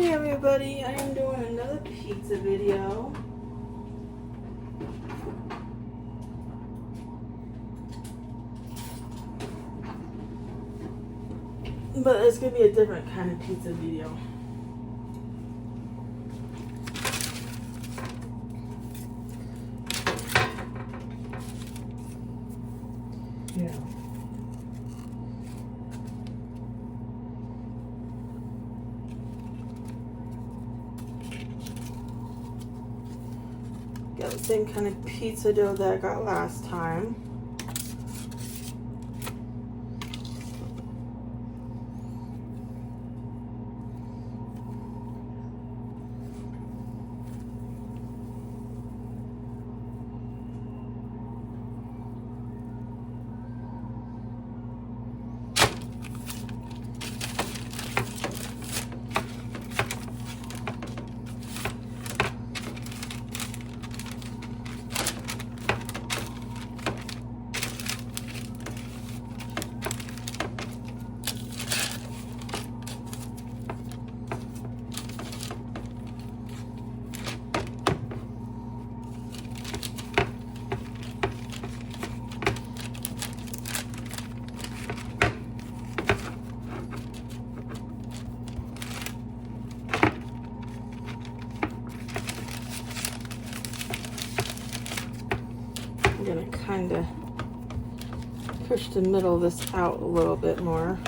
Hey everybody, I am doing another pizza video. But it's going to be a different kind of pizza video. Yeah. Got the same kind of pizza dough that I got last time. I'm gonna kind of push the middle of this out a little bit more.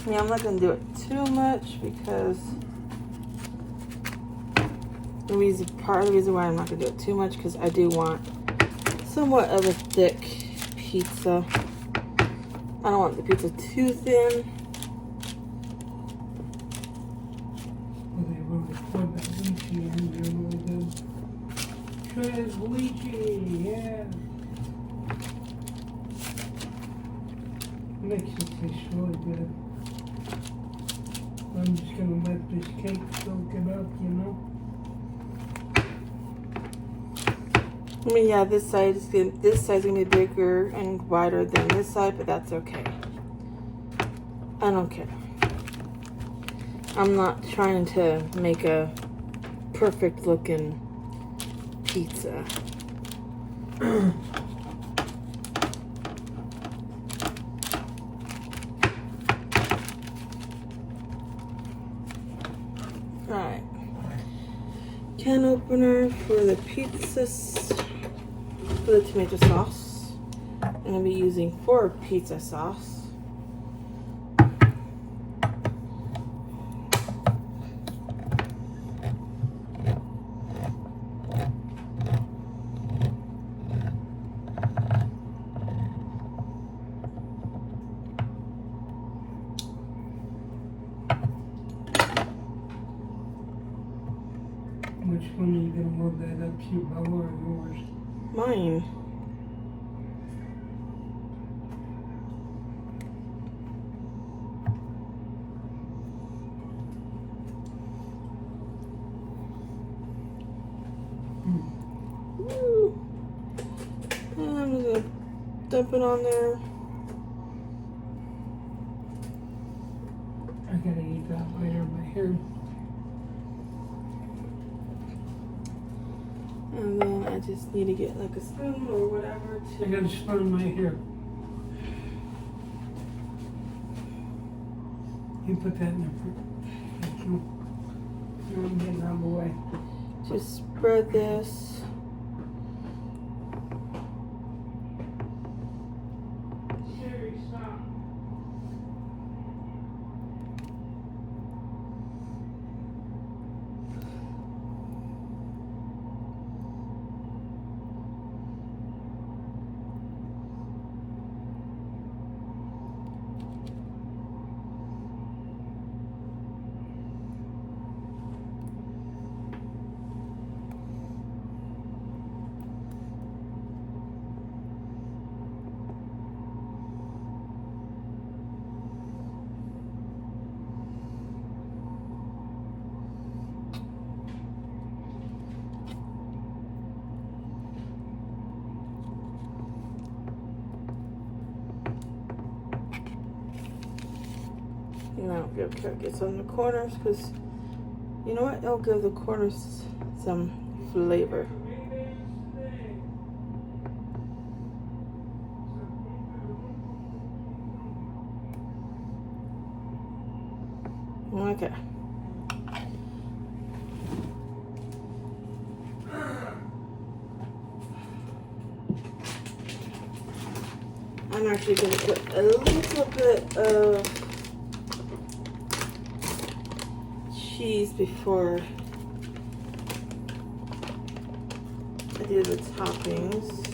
Yeah, I'm not gonna do it too much because part of the reason why I'm not gonna do it too much because I do want somewhat of a thick pizza. I don't want the pizza too thin. Translucci, yeah. Makes it taste really good. I'm just gonna let this cake soak it up, you know. I mean, yeah, this side's gonna be bigger and wider than this side, but that's okay. I don't care. I'm not trying to make a perfect looking pizza. Alright. Can opener for the for the tomato sauce. I'm going to be using 4 pizza sauce. Which one are you gonna load that up to, Bella or yours? Mine. Woo. And I'm gonna dump it on there. I gotta eat that later, but here. And then I just need to get like a spoon or whatever I got a spoon right here. You put that in the Thank you. Now I'm getting out of the way. just spread this. Sherry, stop. And I don't give crickets on the corners because you know what? It'll give the corners some flavor. Okay. I'm actually going to put a little bit of cheese before I do the toppings.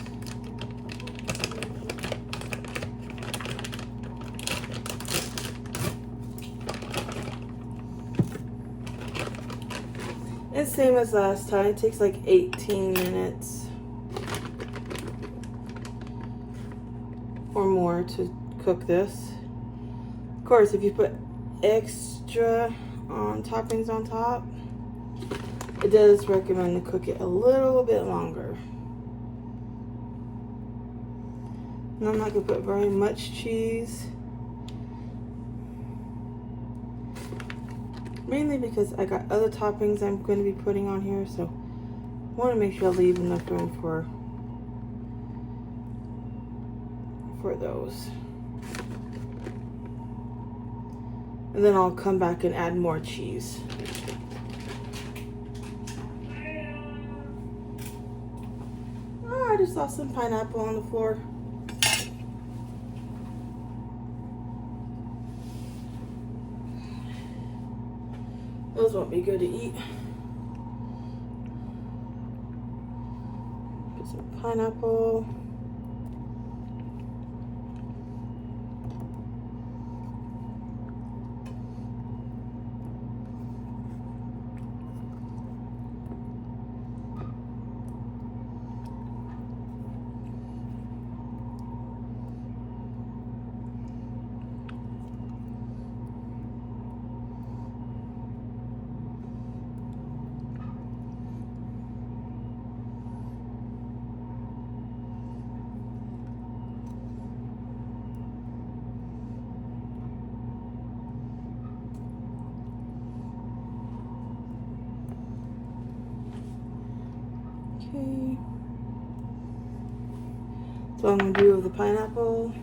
It's same as last time. It takes like 18 minutes or more to cook this. Of course, if you put extra toppings on top, it does recommend to cook it a little bit longer. And I'm not going to put very much cheese. Mainly because I got other toppings I'm going to be putting on here, so I want to make sure I leave enough room for those. And then I'll come back and add more cheese. Oh, I just saw some pineapple on the floor. Those won't be good to eat. Put some pineapple. Okay. So I'm going to do with the pineapple.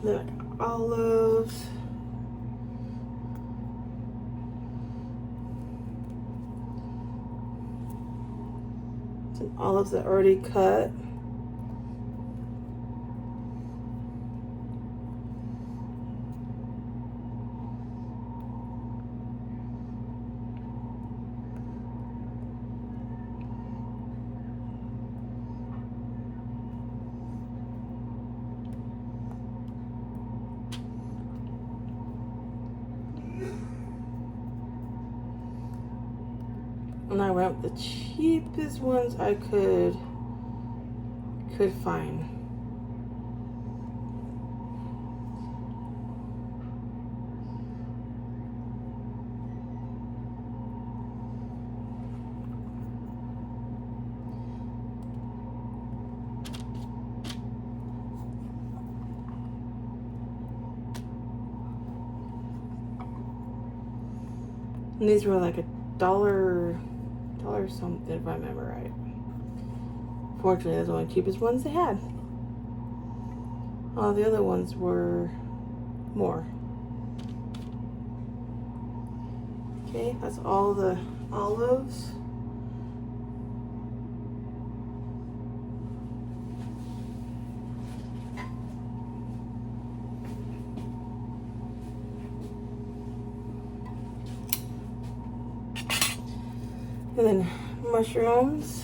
Then olives. Some olives that are already cut. And I went with the cheapest ones I could find. And these were like $1 something, if I remember right. Fortunately, those were the cheapest ones they had. All the other ones were more. Okay, that's all the olives. And then mushrooms.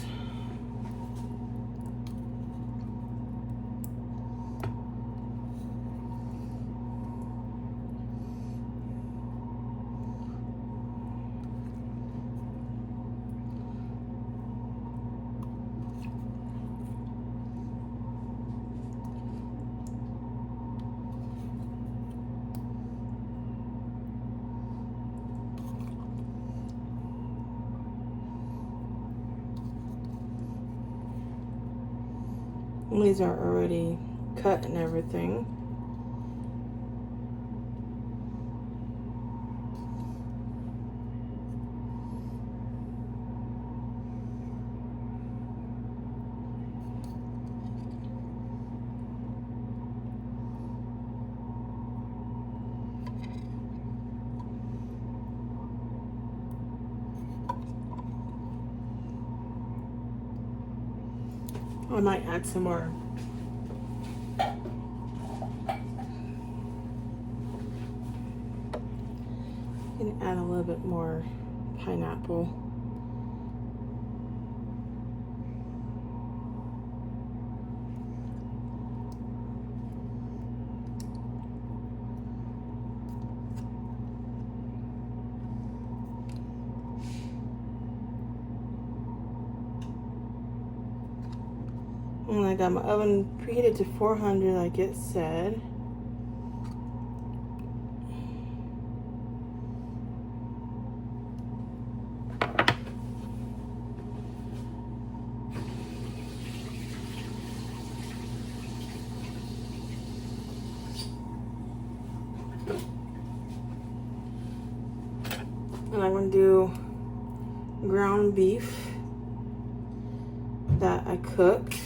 And these are already cut and everything. I might add some more I'm gonna add a little bit more pineapple. And I got my oven preheated to 400 like it said. And I'm going to do ground beef that I cooked.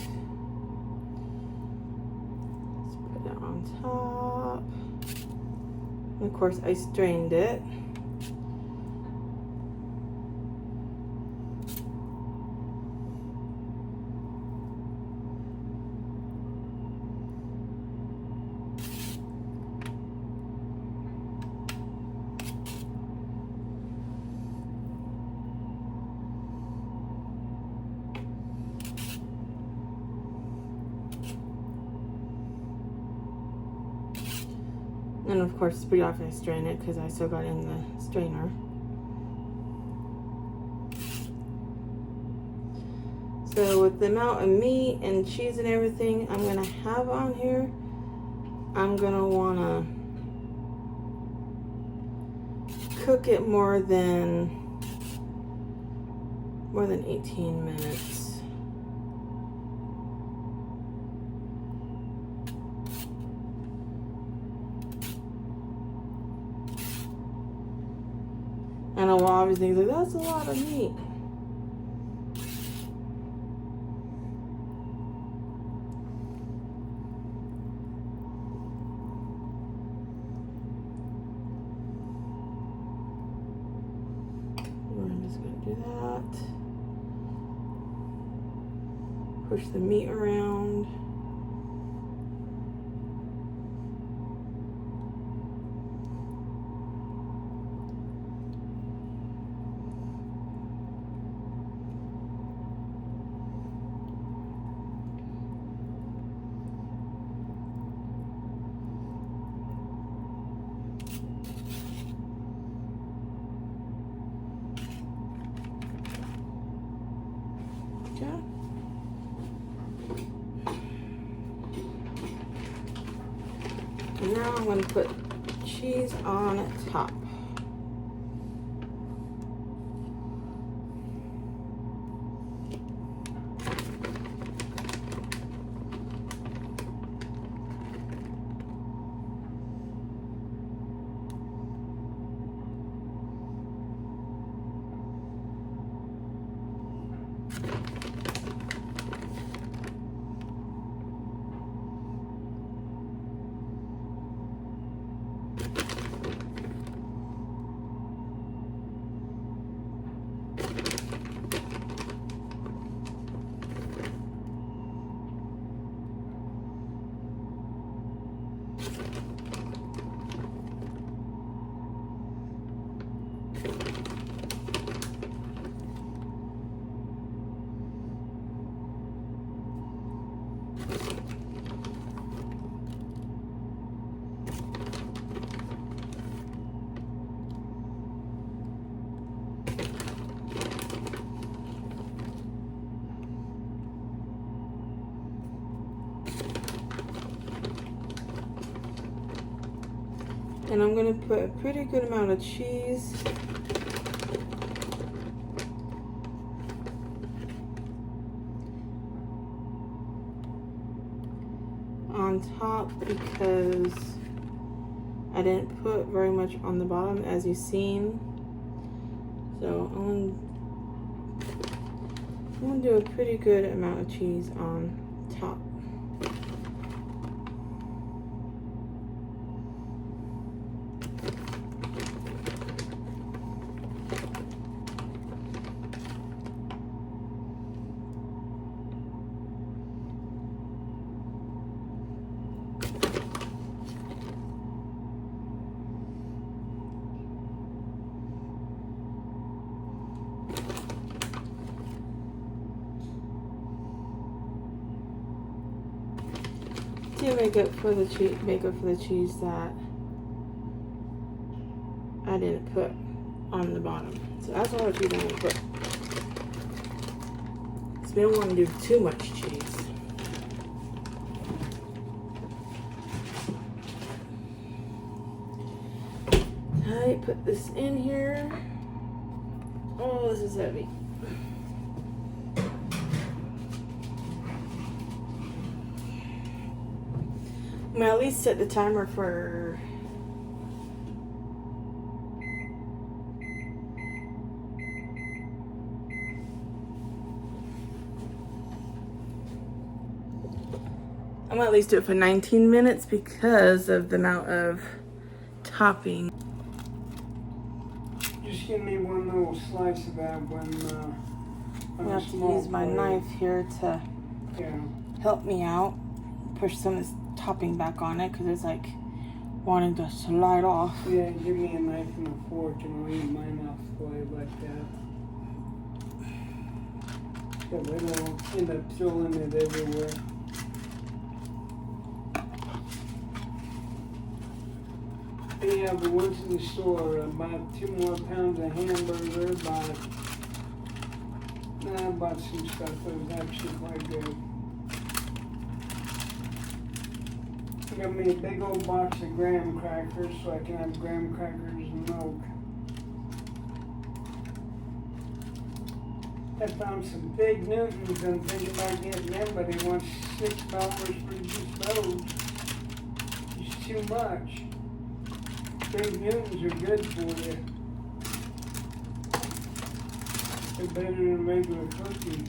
Let's put that on top. And of course, I strained it. And of course, pretty often I strain it because I still got it in the strainer. So with the amount of meat and cheese and everything I'm gonna have on here, I'm gonna wanna cook it more than 18 minutes. I know obviously like that's a lot of meat. We're just gonna do that. Push the meat around. Okay. And now I'm going to put cheese on top. And I'm going to put a pretty good amount of cheese. on top because I didn't put very much on the bottom, as you've seen. So I'm gonna do a pretty good amount of cheese on top. To make up for the cheese that I didn't put on the bottom. So that's all the cheese I'm gonna put. Because we don't want to do too much cheese. I put this in here. Oh, this is heavy. I'm gonna at least set the timer for I'm gonna at least do it for 19 minutes because of the amount of topping. Just give me one little slice of that when I have to use my knife here to help me out. Push some of this topping back on it because it's like wanting to slide off. Yeah, give me a knife and a fork and I'll eat mine off the way like that. Yeah, but I don't end up throwing it everywhere. Yeah, but once in the store, about 2 more pounds of hamburger, I bought some stuff that was actually quite good. I got me a big old box of graham crackers so I can have graham crackers and milk. I found some Big Newtons and thinking about getting them, but he wants $6 for just those. It's too much. Big Newtons are good for you. They're better than regular cookies.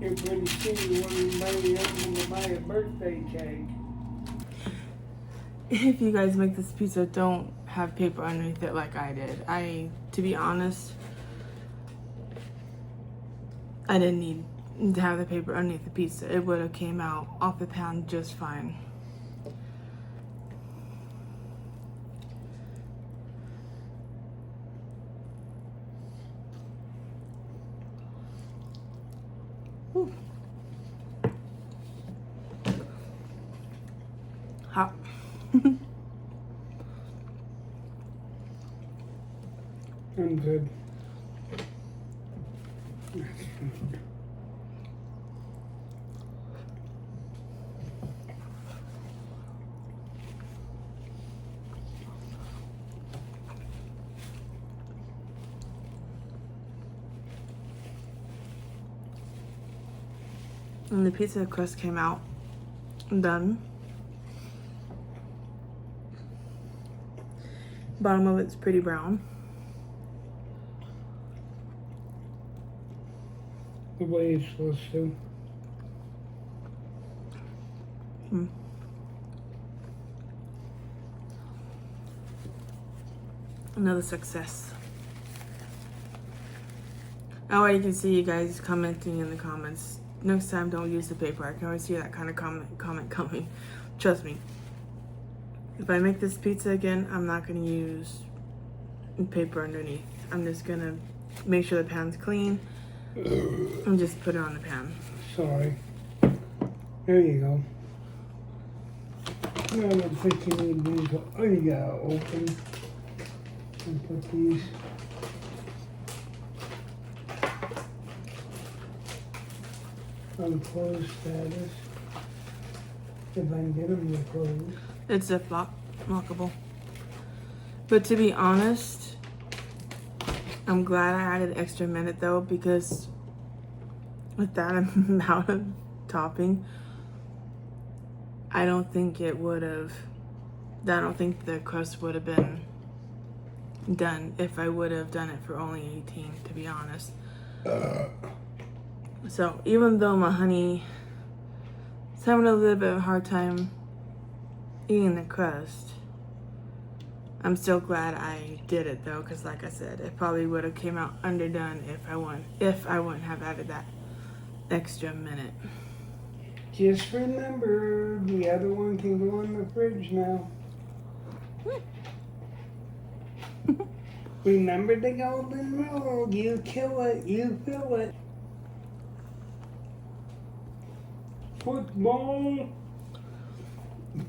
You're pretty soon you want everybody else to buy a birthday cake. If you guys make this pizza, don't have paper underneath it like I did. To be honest, I didn't need to have the paper underneath the pizza. It would have came out off the pan just fine. Whew. Hot. I'm good. And the pizza crust came out done. Bottom of it's pretty brown. The way it's supposed to. Another success. Oh, you can see you guys commenting in the comments. Next time, don't use the paper. I can always see that kind of comment coming. Trust me. If I make this pizza again, I'm not going to use paper underneath. I'm just going to make sure the pan's clean and just put it on the pan. Sorry. There you go. Now I don't think you need these. Oh, you gotta open and put these. On closed status. If I can get them to close. It's Ziploc, lockable. But to be honest, I'm glad I added extra minute though, because with that amount of topping, I don't think it would have, I don't think the crust would have been done if I would have done it for only 18, to be honest. So even though my honey is having a little bit of a hard time eating the crust, I'm still glad I did it though, because like I said, it probably would have came out underdone if I wouldn't have added that extra minute. Just remember, the other one can go in the fridge now. Remember the golden rule. You kill it, you fill it. Football.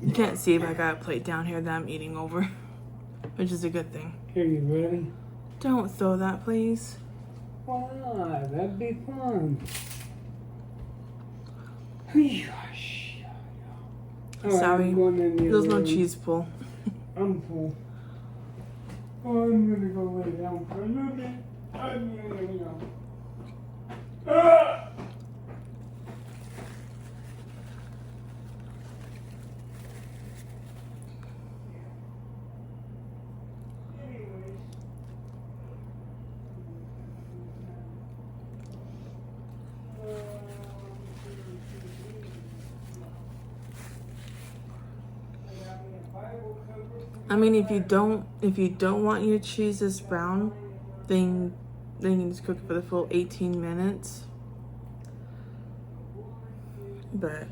You can't see, but I got a plate down here that I'm eating over, which is a good thing. Here, you ready? Don't throw that, please. Why not? That'd be fun. Sorry, there's no room. cheese pull. I'm full. Oh, I'm gonna go lay down for a little bit. I'm gonna go. Ah! I mean, if you don't want your cheese this brown, then you can just cook it for the full 18 minutes. But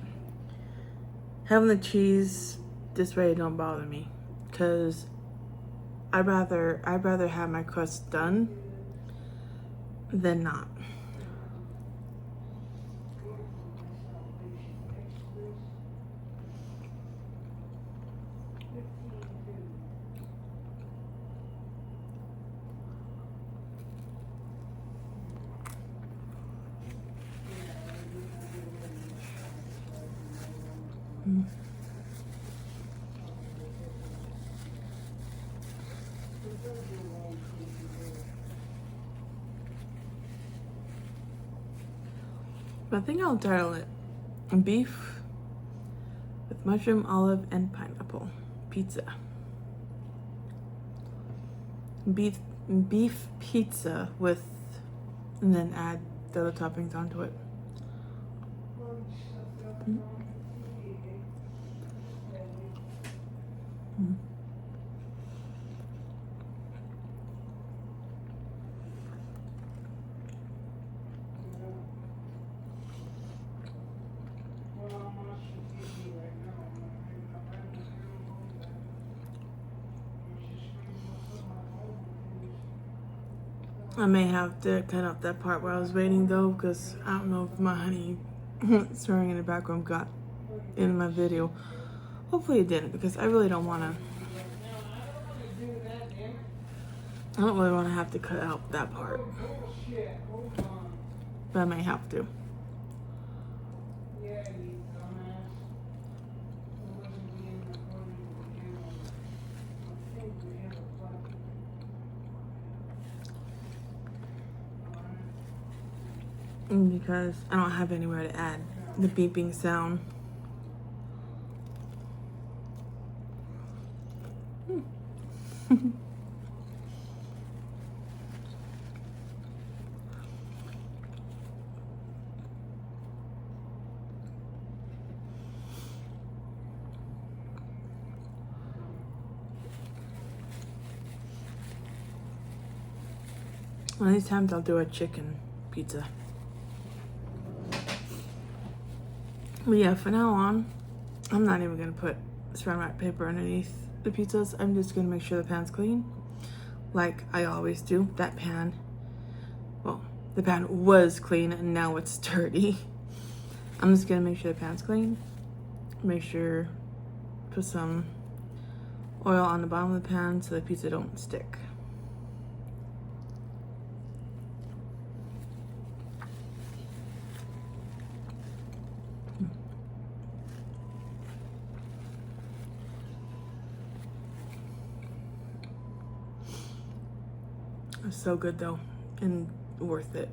having the cheese this way don't bother me, because I'd rather have my crust done than not. I think I'll title it Beef with Mushroom, Olive, and Pineapple Pizza. Beef pizza with, and then add the other toppings onto it. I may have to cut out that part where I was waiting though, because I don't know if my honey stirring in the background got in my video. Hopefully it didn't, because I really don't want to. I don't really want to have to cut out that part, but I may have to. Because I don't have anywhere to add the beeping sound. One of these times I'll do a chicken pizza. But yeah, for now on, I'm not even gonna put saran wrap paper underneath the pizzas. I'm just gonna make sure the pan's clean, like I always do. That pan, well, the pan was clean and now it's dirty. I'm just gonna make sure the pan's clean. Make sure, put some oil on the bottom of the pan so the pizza don't stick. It's so good though, and worth it.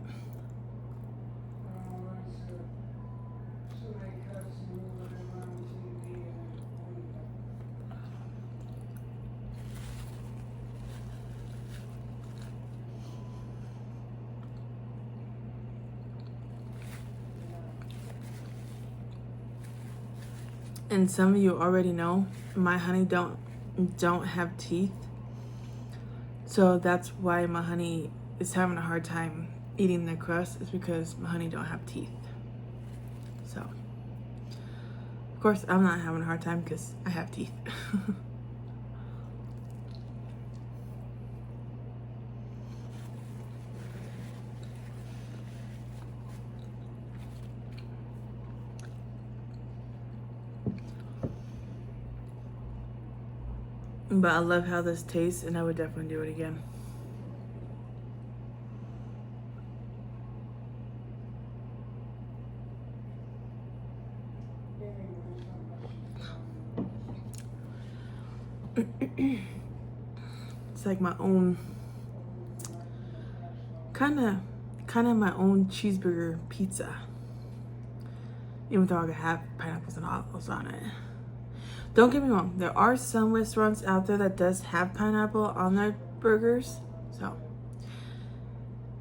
And some of you already know my honey don't have teeth. So that's why my honey is having a hard time eating the crust, is because my honey don't have teeth. So, of course, I'm not having a hard time because I have teeth. But I love how this tastes, and I would definitely do it again. It's like my own, kind of my own cheeseburger pizza. Even though I have pineapples and olives on it. Don't get me wrong, there are some restaurants out there that does have pineapple on their burgers. So,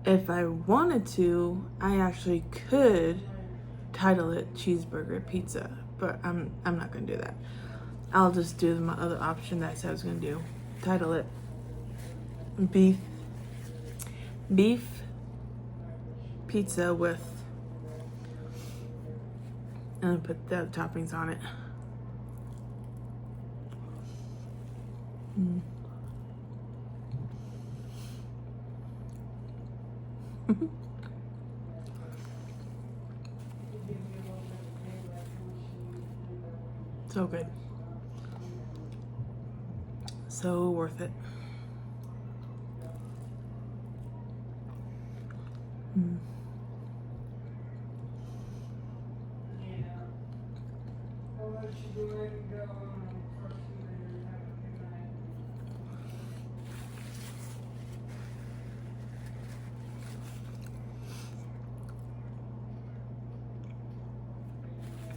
if I wanted to, I actually could title it cheeseburger pizza, but I'm not gonna do that. I'll just do my other option that I said I was gonna do. Title it beef pizza with, and put the toppings on it. So good. So worth it.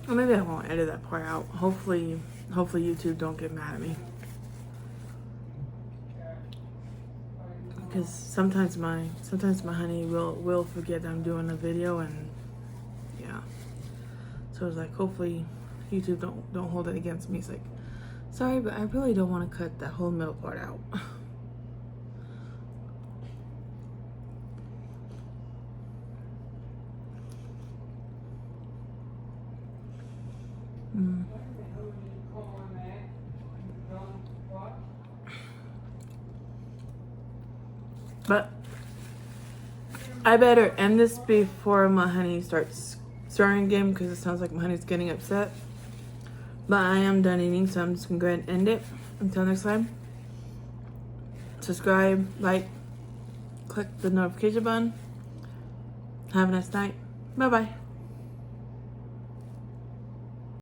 Well, maybe I won't edit that part out. Hopefully YouTube don't get mad at me. Because sometimes my honey will forget I'm doing a video, and yeah. So it's like, hopefully YouTube don't hold it against me. It's like, sorry, but I really don't want to cut that whole milk part out. But I better end this before my honey starts stirring again, because it sounds like my honey's getting upset. But I am done eating, so I'm just gonna go ahead and end it. Until next time, subscribe, like, click the notification button. Have a nice night. Bye bye.